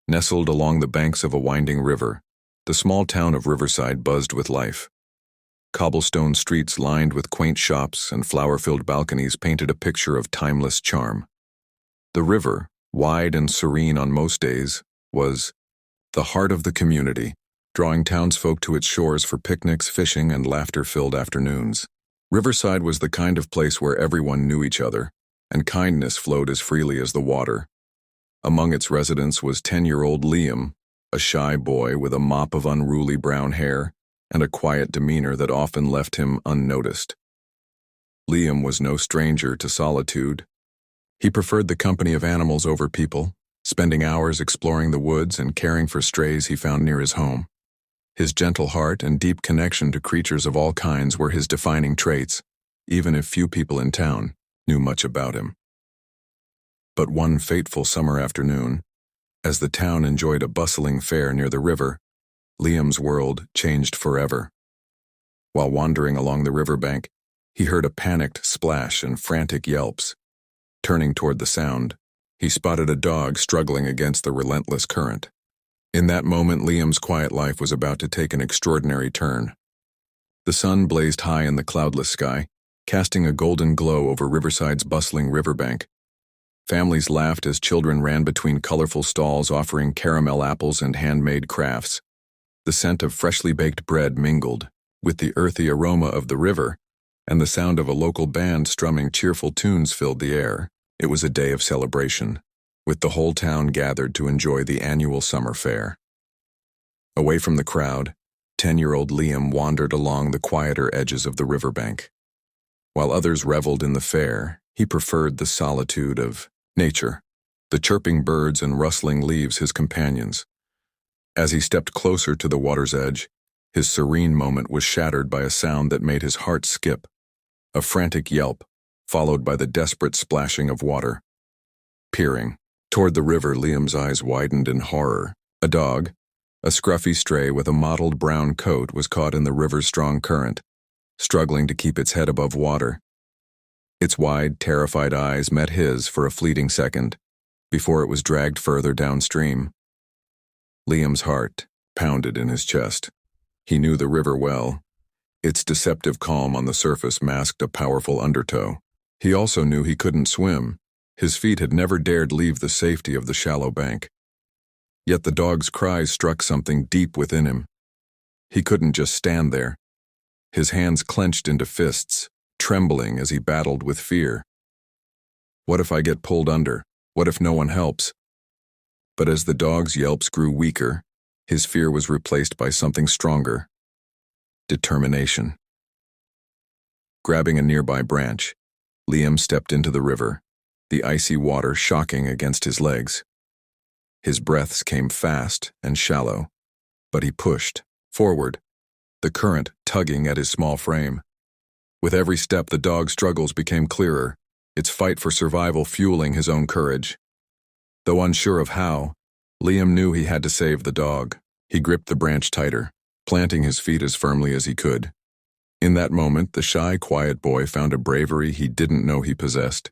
Nestled along the banks of a winding river, the small town of Riverside buzzed with life. Cobblestone streets lined with quaint shops and flower-filled balconies painted a picture of timeless charm. The river, wide and serene on most days, was the heart of the community, drawing townsfolk to its shores for picnics, fishing, and laughter-filled afternoons. Riverside was the kind of place where everyone knew each other, and kindness flowed as freely as the water. Among its residents was 10-year-old Liam, a shy boy with a mop of unruly brown hair and a quiet demeanor that often left him unnoticed. Liam was no stranger to solitude. He preferred the company of animals over people, spending hours exploring the woods and caring for strays he found near his home. His gentle heart and deep connection to creatures of all kinds were his defining traits, even if few people in town knew much about him. But one fateful summer afternoon, as the town enjoyed a bustling fair near the river, Liam's world changed forever. While wandering along the riverbank, he heard a panicked splash and frantic yelps. Turning toward the sound, he spotted a dog struggling against the relentless current. In that moment, Liam's quiet life was about to take an extraordinary turn. The sun blazed high in the cloudless sky, casting a golden glow over Riverside's bustling riverbank. Families laughed as children ran between colorful stalls offering caramel apples and handmade crafts. The scent of freshly baked bread mingled with the earthy aroma of the river, and the sound of a local band strumming cheerful tunes filled the air. It was a day of celebration, with the whole town gathered to enjoy the annual summer fair. Away from the crowd, 10-year-old Liam wandered along the quieter edges of the riverbank. While others reveled in the fair, he preferred the solitude of nature, the chirping birds and rustling leaves his companions. As he stepped closer to the water's edge, his serene moment was shattered by a sound that made his heart skip, a frantic yelp, followed by the desperate splashing of water. Peering toward the river, Liam's eyes widened in horror. A dog, a scruffy stray with a mottled brown coat, was caught in the river's strong current, struggling to keep its head above water. Its wide, terrified eyes met his for a fleeting second, before it was dragged further downstream. Liam's heart pounded in his chest. He knew the river well. Its deceptive calm on the surface masked a powerful undertow. He also knew he couldn't swim. His feet had never dared leave the safety of the shallow bank. Yet the dog's cries struck something deep within him. He couldn't just stand there. His hands clenched into fists, trembling as he battled with fear. What if I get pulled under? What if no one helps? But as the dog's yelps grew weaker, his fear was replaced by something stronger: determination. Grabbing a nearby branch, Liam stepped into the river, the icy water shocking against his legs. His breaths came fast and shallow, but he pushed forward, the current tugging at his small frame. With every step, the dog's struggles became clearer, its fight for survival fueling his own courage. Though unsure of how, Liam knew he had to save the dog. He gripped the branch tighter, planting his feet as firmly as he could. In that moment, the shy, quiet boy found a bravery he didn't know he possessed,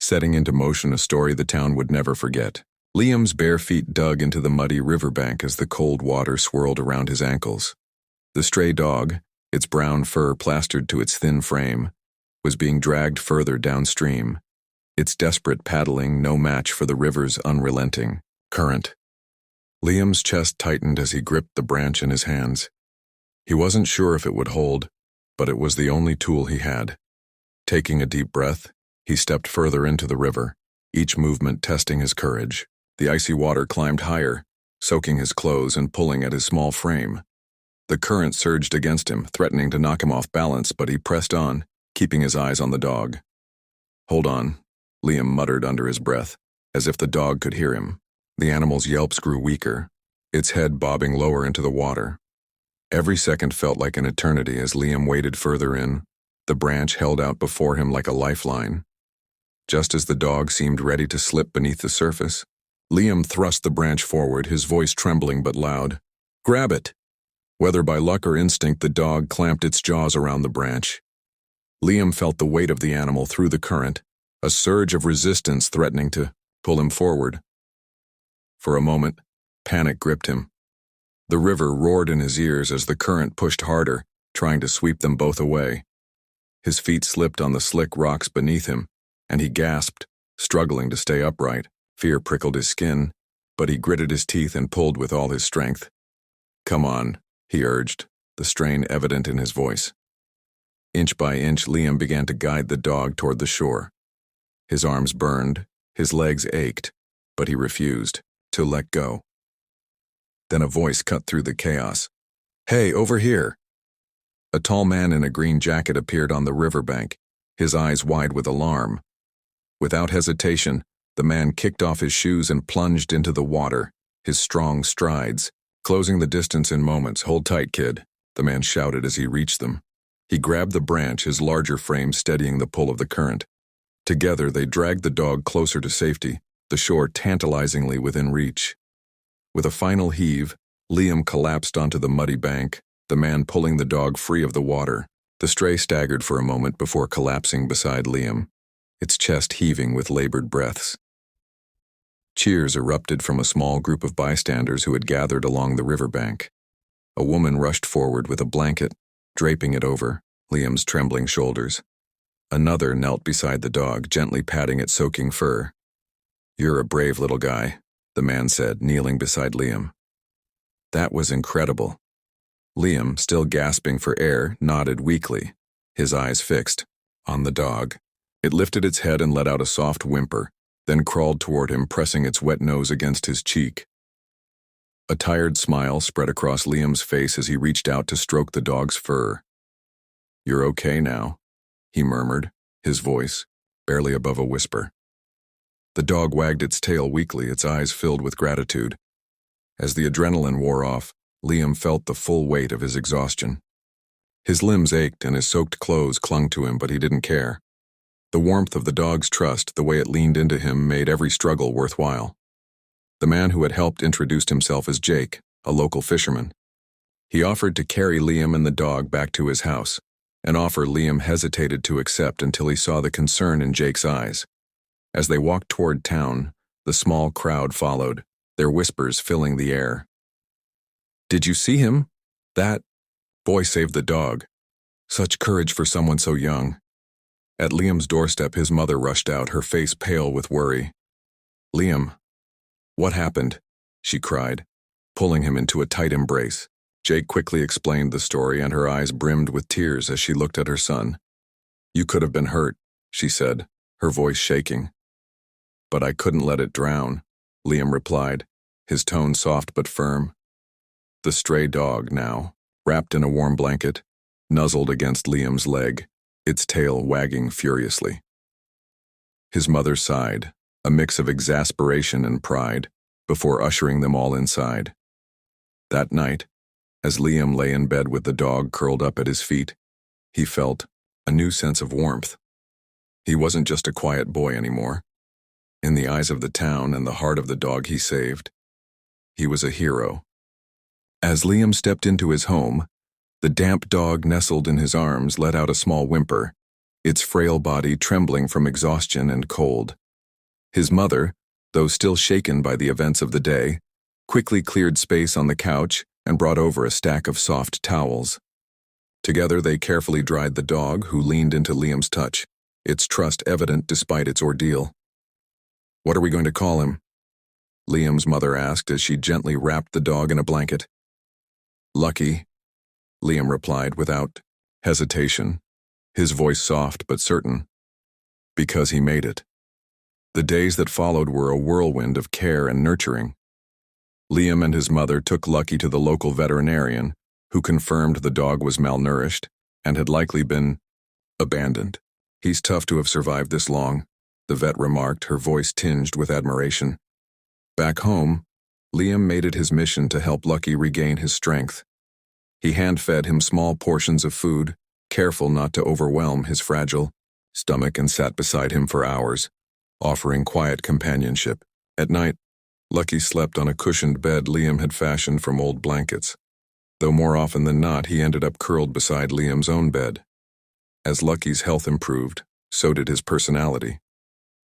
setting into motion a story the town would never forget. Liam's bare feet dug into the muddy riverbank as the cold water swirled around his ankles. The stray dog, its brown fur plastered to its thin frame, was being dragged further downstream, its desperate paddling no match for the river's unrelenting current. Liam's chest tightened as he gripped the branch in his hands. He wasn't sure if it would hold, but it was the only tool he had. Taking a deep breath, he stepped further into the river, each movement testing his courage. The icy water climbed higher, soaking his clothes and pulling at his small frame. The current surged against him, threatening to knock him off balance, but he pressed on, keeping his eyes on the dog. "Hold on," Liam muttered under his breath, as if the dog could hear him. The animal's yelps grew weaker, its head bobbing lower into the water. Every second felt like an eternity as Liam waded further in, the branch held out before him like a lifeline. Just as the dog seemed ready to slip beneath the surface, Liam thrust the branch forward, his voice trembling but loud. "Grab it!" Whether by luck or instinct, the dog clamped its jaws around the branch. Liam felt the weight of the animal through the current, a surge of resistance threatening to pull him forward. For a moment, Panic gripped him. The river roared in his ears as the current pushed harder, trying to sweep them both away. His feet slipped on the slick rocks beneath him, and he gasped, struggling to stay upright. Fear prickled his skin, but he gritted his teeth and pulled with all his strength. "Come on," he urged, the strain evident in his voice. Inch by inch, Liam began to guide the dog toward the shore. His arms burned, his legs ached, but he refused to let go. Then a voice cut through the chaos. "Hey, over here!" A tall man in a green jacket appeared on the riverbank, his eyes wide with alarm. Without hesitation, the man kicked off his shoes and plunged into the water, his strong strides, closing the distance in moments. "Hold tight, kid," the man shouted as he reached them. He grabbed the branch, his larger frame steadying the pull of the current. Together, they dragged the dog closer to safety, the shore tantalizingly within reach. With a final heave, Liam collapsed onto the muddy bank, the man pulling the dog free of the water. The stray staggered for a moment before collapsing beside Liam, its chest heaving with labored breaths. Cheers erupted from a small group of bystanders who had gathered along the riverbank. A woman rushed forward with a blanket, draping it over Liam's trembling shoulders. Another knelt beside the dog, gently patting its soaking fur. "You're a brave little guy," the man said, kneeling beside Liam. That was incredible. Liam, still gasping for air, nodded weakly, his eyes fixed on the dog. It lifted its head and let out a soft whimper, then crawled toward him, pressing its wet nose against his cheek. A tired smile spread across Liam's face as he reached out to stroke the dog's fur. "You're okay now," he murmured, his voice barely above a whisper. The dog wagged its tail weakly, its eyes filled with gratitude. As the adrenaline wore off, Liam felt the full weight of his exhaustion. His limbs ached and his soaked clothes clung to him, but he didn't care. The warmth of the dog's trust, the way it leaned into him, made every struggle worthwhile. The man who had helped introduced himself as Jake, a local fisherman. He offered to carry Liam and the dog back to his house, an offer Liam hesitated to accept until he saw the concern in Jake's eyes. As they walked toward town, the small crowd followed, their whispers filling the air. "Did you see him? That boy saved the dog. Such courage for someone so young." At Liam's doorstep, his mother rushed out, her face pale with worry. "Liam, what happened?" she cried, pulling him into a tight embrace. Jake quickly explained the story, and her eyes brimmed with tears as she looked at her son. "You could have been hurt," she said, her voice shaking. "But I couldn't let it drown," Liam replied, his tone soft but firm. The stray dog now, wrapped in a warm blanket, nuzzled against Liam's leg, its tail wagging furiously. His mother sighed, a mix of exasperation and pride, before ushering them all inside. That night, as Liam lay in bed with the dog curled up at his feet, he felt a new sense of warmth. He wasn't just a quiet boy anymore. In the eyes of the town and the heart of the dog he saved, he was a hero. As Liam stepped into his home, the damp dog nestled in his arms let out a small whimper, its frail body trembling from exhaustion and cold. His mother, though still shaken by the events of the day, quickly cleared space on the couch and brought over a stack of soft towels. Together they carefully dried the dog, who leaned into Liam's touch, its trust evident despite its ordeal. "What are we going to call him?" Liam's mother asked as she gently wrapped the dog in a blanket. "Lucky," Liam replied without hesitation, his voice soft but certain. "Because he made it." The days that followed were a whirlwind of care and nurturing. Liam and his mother took Lucky to the local veterinarian, who confirmed the dog was malnourished and had likely been abandoned. "He's tough to have survived this long," the vet remarked, her voice tinged with admiration. Back home, Liam made it his mission to help Lucky regain his strength. He hand-fed him small portions of food, careful not to overwhelm his fragile stomach, and sat beside him for hours, offering quiet companionship. At night, Lucky slept on a cushioned bed Liam had fashioned from old blankets, though more often than not he ended up curled beside Liam's own bed. As Lucky's health improved, so did his personality.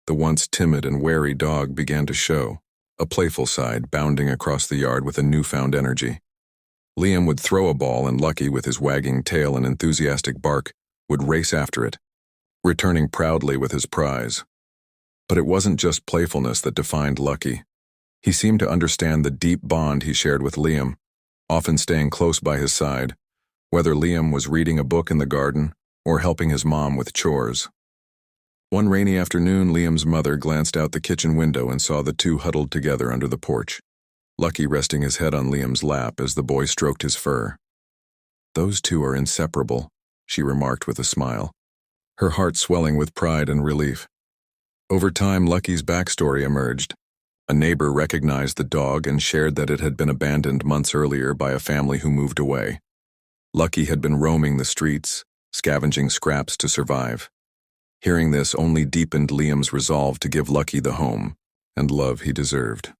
The once timid and wary dog began to show, a playful side bounding across the yard with a newfound energy. Liam would throw a ball and Lucky, with his wagging tail and enthusiastic bark, would race after it, returning proudly with his prize. But it wasn't just playfulness that defined Lucky. He seemed to understand the deep bond he shared with Liam, often staying close by his side, whether Liam was reading a book in the garden or helping his mom with chores. One rainy afternoon, Liam's mother glanced out the kitchen window and saw the two huddled together under the porch, Lucky resting his head on Liam's lap as the boy stroked his fur. "Those two are inseparable," she remarked with a smile, her heart swelling with pride and relief. Over time, Lucky's backstory emerged. A neighbor recognized the dog and shared that it had been abandoned months earlier by a family who moved away. Lucky had been roaming the streets, scavenging scraps to survive. Hearing this only deepened Liam's resolve to give Lucky the home and love he deserved.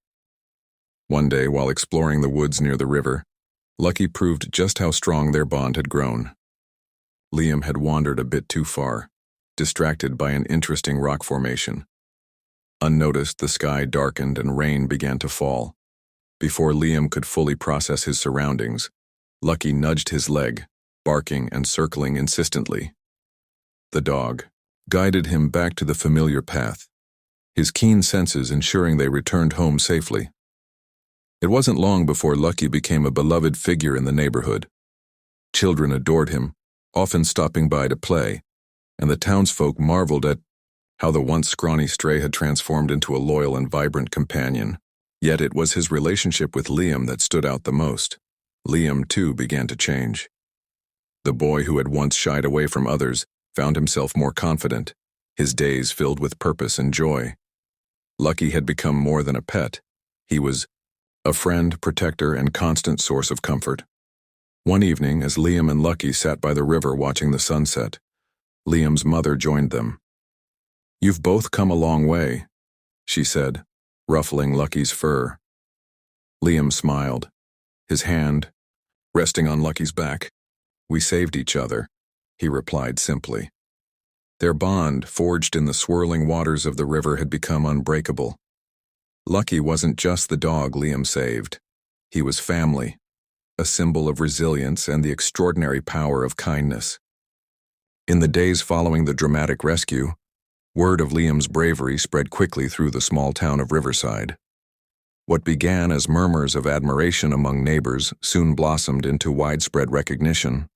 One day, while exploring the woods near the river, Lucky proved just how strong their bond had grown. Liam had wandered a bit too far, distracted by an interesting rock formation. Unnoticed, the sky darkened and rain began to fall. Before Liam could fully process his surroundings, Lucky nudged his leg, barking and circling insistently. The dog guided him back to the familiar path, his keen senses ensuring they returned home safely. It wasn't long before Lucky became a beloved figure in the neighborhood. Children adored him, often stopping by to play, and the townsfolk marveled at how the once scrawny stray had transformed into a loyal and vibrant companion. Yet it was his relationship with Liam that stood out the most. Liam, too, began to change. The boy who had once shied away from others found himself more confident, his days filled with purpose and joy. Lucky had become more than a pet. He was a friend, protector, and constant source of comfort. One evening, as Liam and Lucky sat by the river watching the sunset, Liam's mother joined them. "You've both come a long way," she said, ruffling Lucky's fur. Liam smiled, his hand resting on Lucky's back. "We saved each other," he replied simply. Their bond, forged in the swirling waters of the river, had become unbreakable. Lucky wasn't just the dog Liam saved. He was family, a symbol of resilience and the extraordinary power of kindness. In the days following the dramatic rescue, word of Liam's bravery spread quickly through the small town of Riverside. What began as murmurs of admiration among neighbors soon blossomed into widespread recognition.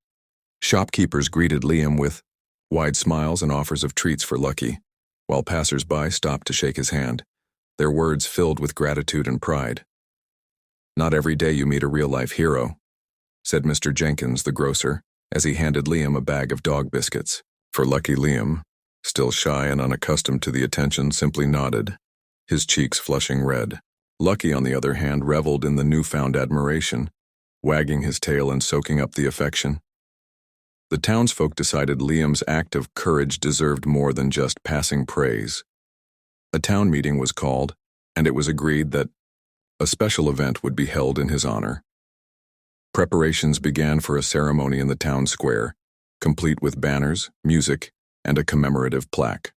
Shopkeepers greeted Liam with wide smiles and offers of treats for Lucky, while passers-by stopped to shake his hand, their words filled with gratitude and pride. "Not every day you meet a real-life hero," said Mr. Jenkins, the grocer, as he handed Liam a bag of dog biscuits. For Lucky, Liam, still shy and unaccustomed to the attention, simply nodded, his cheeks flushing red. Lucky, on the other hand, reveled in the newfound admiration, wagging his tail and soaking up the affection. The townsfolk decided Liam's act of courage deserved more than just passing praise. A town meeting was called, and it was agreed that a special event would be held in his honor. Preparations began for a ceremony in the town square, complete with banners, music, and a commemorative plaque.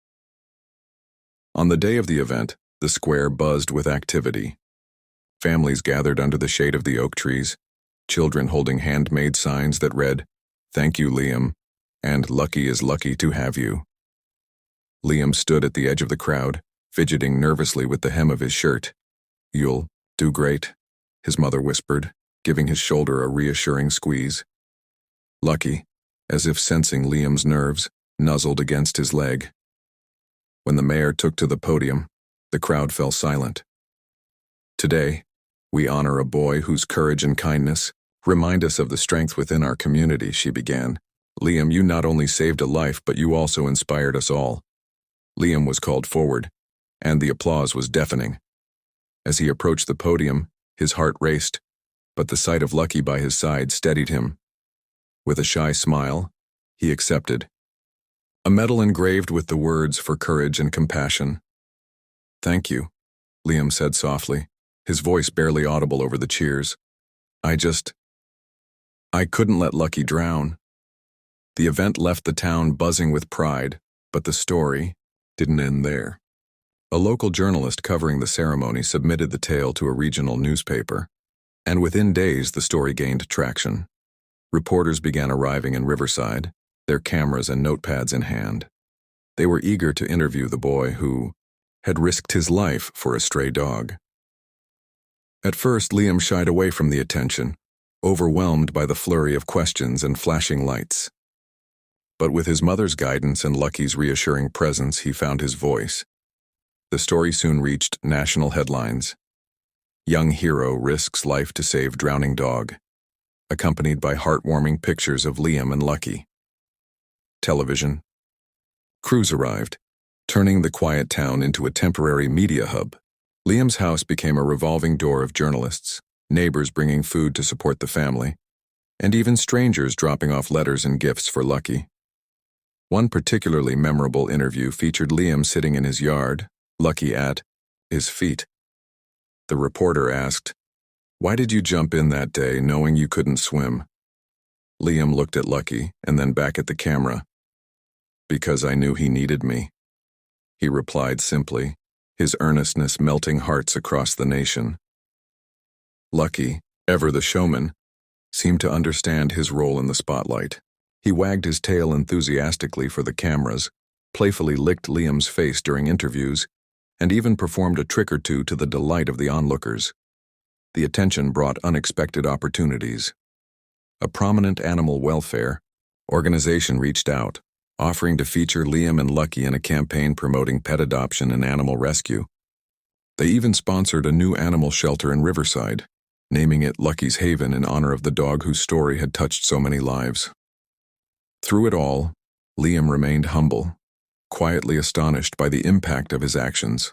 On the day of the event, the square buzzed with activity. Families gathered under the shade of the oak trees, children holding handmade signs that read, "Thank you, Liam," and "Lucky is lucky to have you." Liam stood at the edge of the crowd, fidgeting nervously with the hem of his shirt. "You'll do great," his mother whispered, giving his shoulder a reassuring squeeze. Lucky, as if sensing Liam's nerves, nuzzled against his leg. When the mayor took to the podium, the crowd fell silent. "Today, we honor a boy whose courage and kindness remind us of the strength within our community," she began. "Liam, you not only saved a life, but you also inspired us all." Liam was called forward, and the applause was deafening. As he approached the podium, his heart raced, but the sight of Lucky by his side steadied him. With a shy smile, he accepted a medal engraved with the words "for courage and compassion." "Thank you," Liam said softly, his voice barely audible over the cheers. I couldn't let Lucky drown." The event left the town buzzing with pride, but the story didn't end there. A local journalist covering the ceremony submitted the tale to a regional newspaper, and within days the story gained traction. Reporters began arriving in Riverside, their cameras and notepads in hand. They were eager to interview the boy who had risked his life for a stray dog. At first, Liam shied away from the attention, overwhelmed by the flurry of questions and flashing lights. But with his mother's guidance and Lucky's reassuring presence, he found his voice. The story soon reached national headlines. Young hero risks life to save drowning dog, accompanied by heartwarming pictures of Liam and Lucky. Television. Crews arrived, turning the quiet town into a temporary media hub. Liam's house became a revolving door of journalists, neighbors bringing food to support the family, and even strangers dropping off letters and gifts for Lucky. One particularly memorable interview featured Liam sitting in his yard, Lucky at his feet. The reporter asked, "Why did you jump in that day knowing you couldn't swim?" Liam looked at Lucky and then back at the camera. "Because I knew he needed me," he replied simply, his earnestness melting hearts across the nation. Lucky, ever the showman, seemed to understand his role in the spotlight. He wagged his tail enthusiastically for the cameras, playfully licked Liam's face during interviews, and even performed a trick or two to the delight of the onlookers. The attention brought unexpected opportunities. A prominent animal welfare organization reached out, offering to feature Liam and Lucky in a campaign promoting pet adoption and animal rescue. They even sponsored a new animal shelter in Riverside, naming it Lucky's Haven in honor of the dog whose story had touched so many lives. Through it all, Liam remained humble, quietly astonished by the impact of his actions.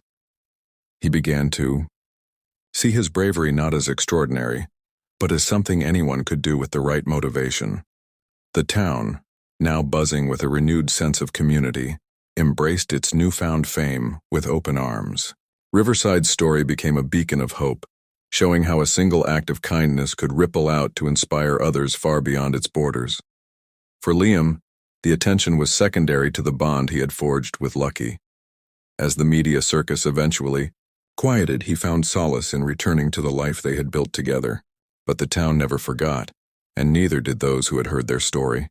He began to see his bravery not as extraordinary, but as something anyone could do with the right motivation. The town, now buzzing with a renewed sense of community, embraced its newfound fame with open arms. Riverside's story became a beacon of hope, showing how a single act of kindness could ripple out to inspire others far beyond its borders. For Liam, the attention was secondary to the bond he had forged with Lucky. As the media circus eventually quieted, he found solace in returning to the life they had built together. But the town never forgot, and neither did those who had heard their story.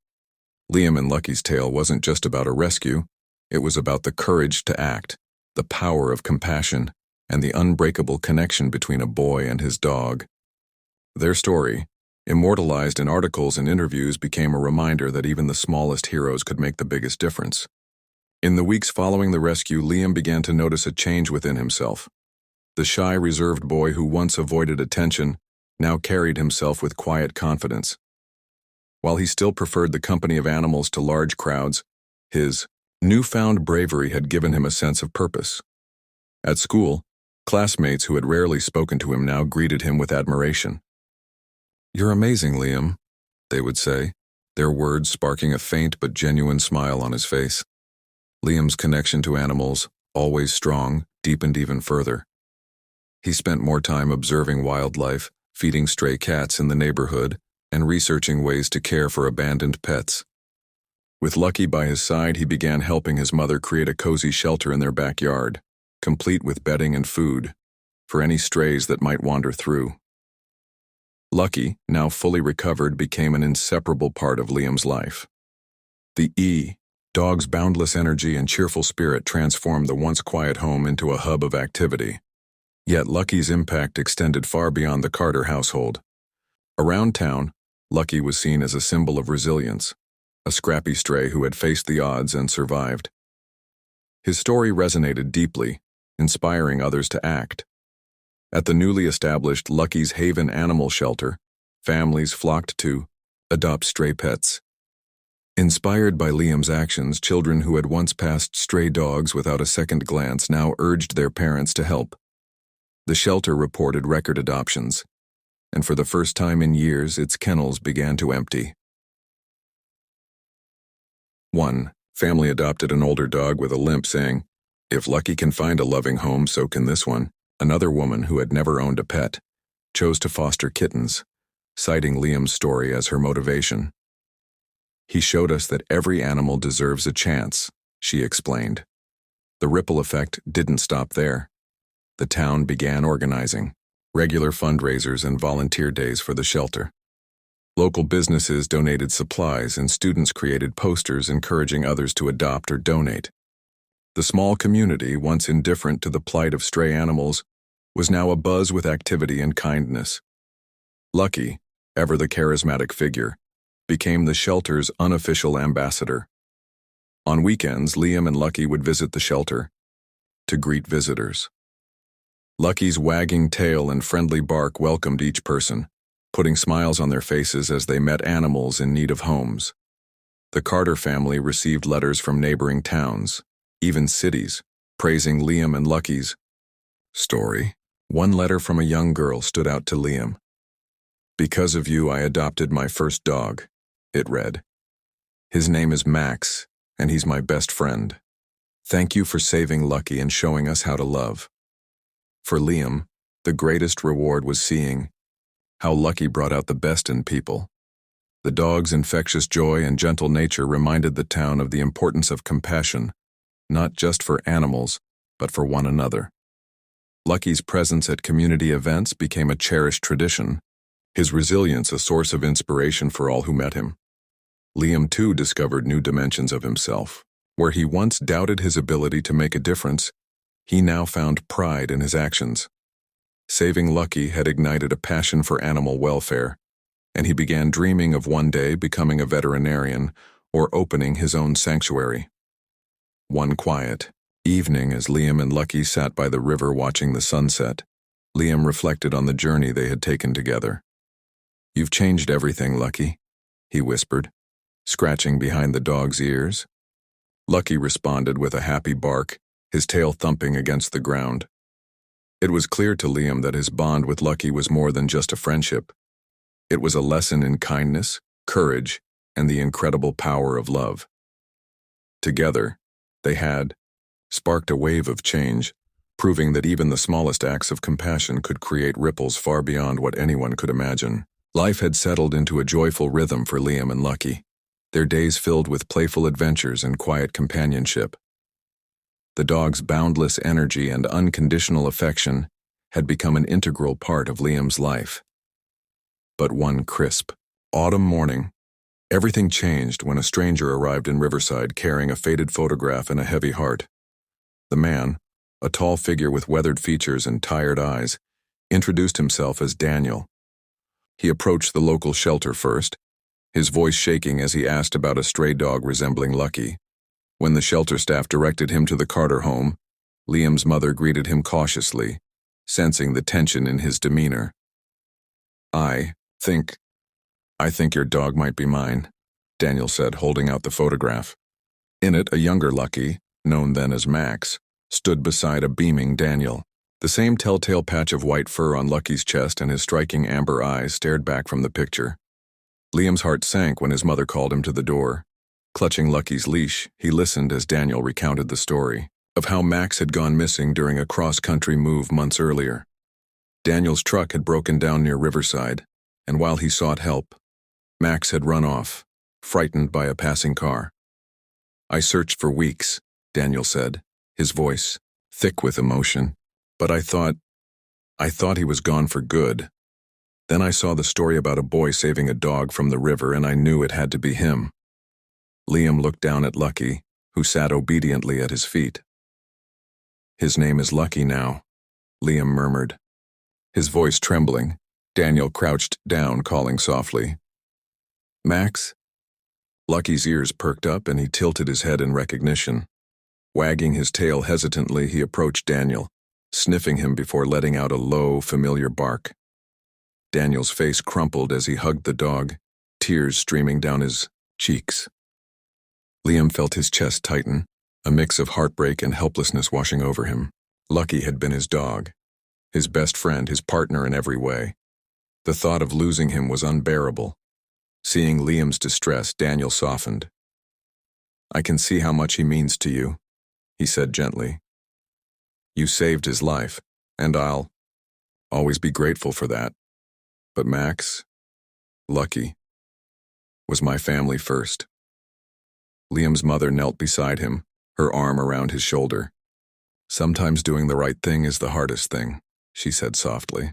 Liam and Lucky's tale wasn't just about a rescue, it was about the courage to act, the power of compassion, and the unbreakable connection between a boy and his dog. Their story, immortalized in articles and interviews, became a reminder that even the smallest heroes could make the biggest difference. In the weeks following the rescue, Liam began to notice a change within himself. The shy, reserved boy who once avoided attention now carried himself with quiet confidence. While he still preferred the company of animals to large crowds, his newfound bravery had given him a sense of purpose. At school, classmates who had rarely spoken to him now greeted him with admiration. "You're amazing, Liam," they would say, their words sparking a faint but genuine smile on his face. Liam's connection to animals, always strong, deepened even further. He spent more time observing wildlife, feeding stray cats in the neighborhood, and researching ways to care for abandoned pets. With Lucky by his side, he began helping his mother create a cozy shelter in their backyard, complete with bedding and food, for any strays that might wander through. Lucky, now fully recovered, became an inseparable part of Liam's life. The dog's boundless energy and cheerful spirit transformed the once quiet home into a hub of activity. Yet Lucky's impact extended far beyond the Carter household. Around town, Lucky was seen as a symbol of resilience, a scrappy stray who had faced the odds and survived. His story resonated deeply, inspiring others to act. At the newly established Lucky's Haven Animal Shelter, families flocked to adopt stray pets. Inspired by Liam's actions, children who had once passed stray dogs without a second glance now urged their parents to help. The shelter reported record adoptions, and for the first time in years, its kennels began to empty. One family adopted an older dog with a limp, saying, "If Lucky can find a loving home, so can this one." Another woman who had never owned a pet chose to foster kittens, citing Liam's story as her motivation. "He showed us that every animal deserves a chance," she explained. The ripple effect didn't stop there. The town began organizing regular fundraisers and volunteer days for the shelter. Local businesses donated supplies and students created posters encouraging others to adopt or donate. The small community, once indifferent to the plight of stray animals, was now abuzz with activity and kindness. Lucky, ever the charismatic figure, became the shelter's unofficial ambassador. On weekends, Liam and Lucky would visit the shelter to greet visitors. Lucky's wagging tail and friendly bark welcomed each person, putting smiles on their faces as they met animals in need of homes. The Carter family received letters from neighboring towns, even cities, praising Liam and Lucky's story. One letter from a young girl stood out to Liam. "Because of you, I adopted my first dog," it read. "His name is Max, and he's my best friend. Thank you for saving Lucky and showing us how to love." For Liam, the greatest reward was seeing how Lucky brought out the best in people. The dog's infectious joy and gentle nature reminded the town of the importance of compassion, not just for animals, but for one another. Lucky's presence at community events became a cherished tradition, his resilience a source of inspiration for all who met him. Liam too discovered new dimensions of himself. Where he once doubted his ability to make a difference, he now found pride in his actions. Saving Lucky had ignited a passion for animal welfare, and he began dreaming of one day becoming a veterinarian or opening his own sanctuary. One quiet evening, as Liam and Lucky sat by the river watching the sunset, Liam reflected on the journey they had taken together. "You've changed everything, Lucky," he whispered, scratching behind the dog's ears. Lucky responded with a happy bark, his tail thumping against the ground. It was clear to Liam that his bond with Lucky was more than just a friendship. It was a lesson in kindness, courage, and the incredible power of love. Together, they had sparked a wave of change, proving that even the smallest acts of compassion could create ripples far beyond what anyone could imagine. Life had settled into a joyful rhythm for Liam and Lucky, their days filled with playful adventures and quiet companionship. The dog's boundless energy and unconditional affection had become an integral part of Liam's life. But one crisp autumn morning, everything changed when a stranger arrived in Riverside carrying a faded photograph and a heavy heart. The man, a tall figure with weathered features and tired eyes, introduced himself as Daniel. He approached the local shelter first, his voice shaking as he asked about a stray dog resembling Lucky. When the shelter staff directed him to the Carter home, Liam's mother greeted him cautiously, sensing the tension in his demeanor. I think your dog might be mine," Daniel said, holding out the photograph. In it, a younger Lucky, known then as Max, stood beside a beaming Daniel. The same telltale patch of white fur on Lucky's chest and his striking amber eyes stared back from the picture. Liam's heart sank when his mother called him to the door. Clutching Lucky's leash, he listened as Daniel recounted the story of how Max had gone missing during a cross-country move months earlier. Daniel's truck had broken down near Riverside, and while he sought help, Max had run off, frightened by a passing car. "I searched for weeks," Daniel said, his voice thick with emotion, "but I thought he was gone for good. Then I saw the story about a boy saving a dog from the river, and I knew it had to be him." Liam looked down at Lucky, who sat obediently at his feet. "His name is Lucky now," Liam murmured. His voice trembling, Daniel crouched down, calling softly, "Max?" Lucky's ears perked up and he tilted his head in recognition. Wagging his tail hesitantly, he approached Daniel, sniffing him before letting out a low, familiar bark. Daniel's face crumpled as he hugged the dog, tears streaming down his cheeks. Liam felt his chest tighten, a mix of heartbreak and helplessness washing over him. Lucky had been his dog, his best friend, his partner in every way. The thought of losing him was unbearable. Seeing Liam's distress, Daniel softened. "I can see how much he means to you," he said gently. "You saved his life, and I'll always be grateful for that. But Max, Lucky, was my family first." Liam's mother knelt beside him, her arm around his shoulder. Sometimes doing the right thing is the hardest thing, she said softly.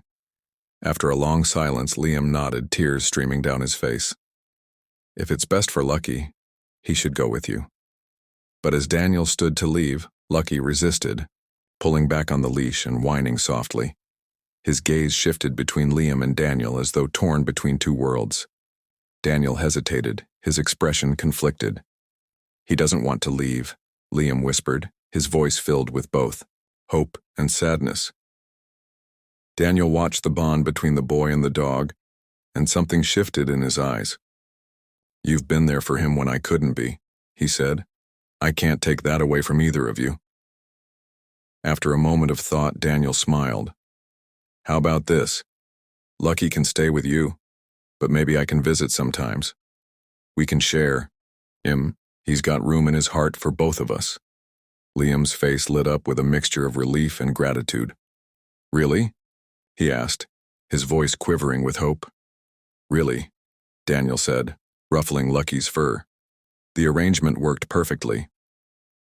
After a long silence, Liam nodded, tears streaming down his face. If it's best for Lucky, he should go with you. But as Daniel stood to leave, Lucky resisted, pulling back on the leash and whining softly. His gaze shifted between Liam and Daniel as though torn between two worlds. Daniel hesitated, his expression conflicted. He doesn't want to leave, Liam whispered, his voice filled with both hope and sadness. Daniel watched the bond between the boy and the dog, and something shifted in his eyes. You've been there for him when I couldn't be, he said. I can't take that away from either of you. After a moment of thought, Daniel smiled. How about this? Lucky can stay with you, but maybe I can visit sometimes. We can share. He's got room in his heart for both of us. Liam's face lit up with a mixture of relief and gratitude. Really? He asked, his voice quivering with hope. Really, Daniel said, ruffling Lucky's fur. The arrangement worked perfectly.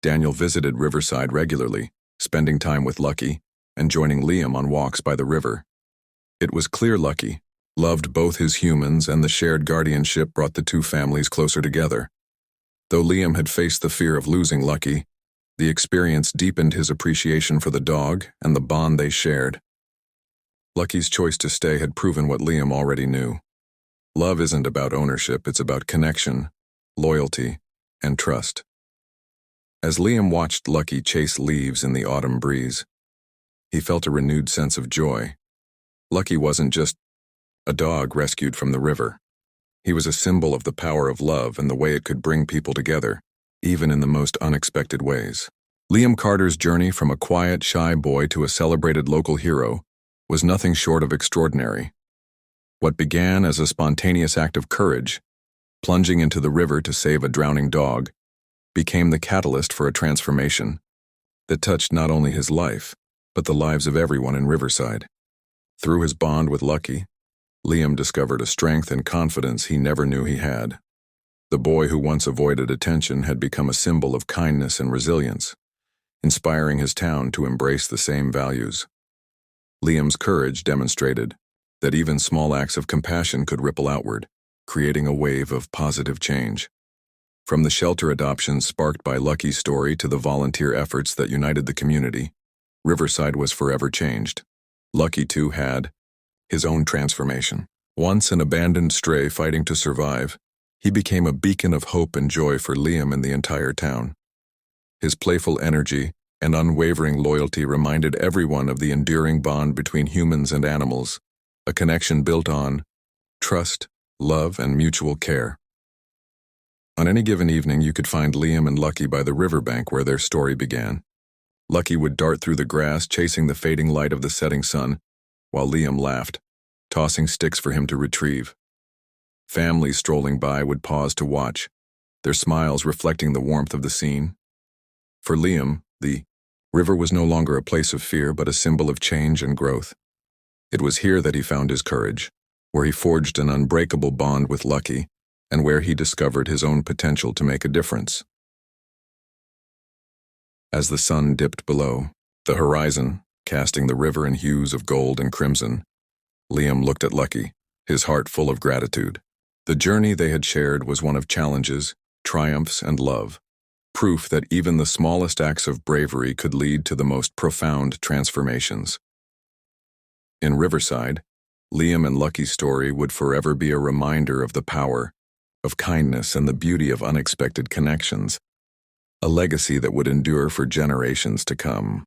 Daniel visited Riverside regularly, spending time with Lucky and joining Liam on walks by the river. It was clear Lucky loved both his humans, and the shared guardianship brought the two families closer together. Though Liam had faced the fear of losing Lucky, the experience deepened his appreciation for the dog and the bond they shared. Lucky's choice to stay had proven what Liam already knew. Love isn't about ownership, it's about connection, loyalty, and trust. As Liam watched Lucky chase leaves in the autumn breeze, he felt a renewed sense of joy. Lucky wasn't just a dog rescued from the river. He was a symbol of the power of love and the way it could bring people together, even in the most unexpected ways. Liam Carter's journey from a quiet, shy boy to a celebrated local hero was nothing short of extraordinary. What began as a spontaneous act of courage, plunging into the river to save a drowning dog, became the catalyst for a transformation that touched not only his life, but the lives of everyone in Riverside. Through his bond with Lucky, Liam discovered a strength and confidence he never knew he had. The boy who once avoided attention had become a symbol of kindness and resilience, inspiring his town to embrace the same values. Liam's courage demonstrated that even small acts of compassion could ripple outward, creating a wave of positive change. From the shelter adoptions sparked by Lucky's story to the volunteer efforts that united the community, Riverside was forever changed. Lucky, too, had his own transformation. Once an abandoned stray fighting to survive, he became a beacon of hope and joy for Liam and the entire town. His playful energy and unwavering loyalty reminded everyone of the enduring bond between humans and animals, a connection built on trust, love, and mutual care. On any given evening, you could find Liam and Lucky by the riverbank where their story began. Lucky would dart through the grass, chasing the fading light of the setting sun, while Liam laughed, tossing sticks for him to retrieve. Families strolling by would pause to watch, their smiles reflecting the warmth of the scene. For Liam, the river was no longer a place of fear, but a symbol of change and growth. It was here that he found his courage, where he forged an unbreakable bond with Lucky, and where he discovered his own potential to make a difference. As the sun dipped below the horizon, casting the river in hues of gold and crimson, Liam looked at Lucky, his heart full of gratitude. The journey they had shared was one of challenges, triumphs, and love, proof that even the smallest acts of bravery could lead to the most profound transformations. In Riverside, Liam and Lucky's story would forever be a reminder of the power of kindness and the beauty of unexpected connections, a legacy that would endure for generations to come.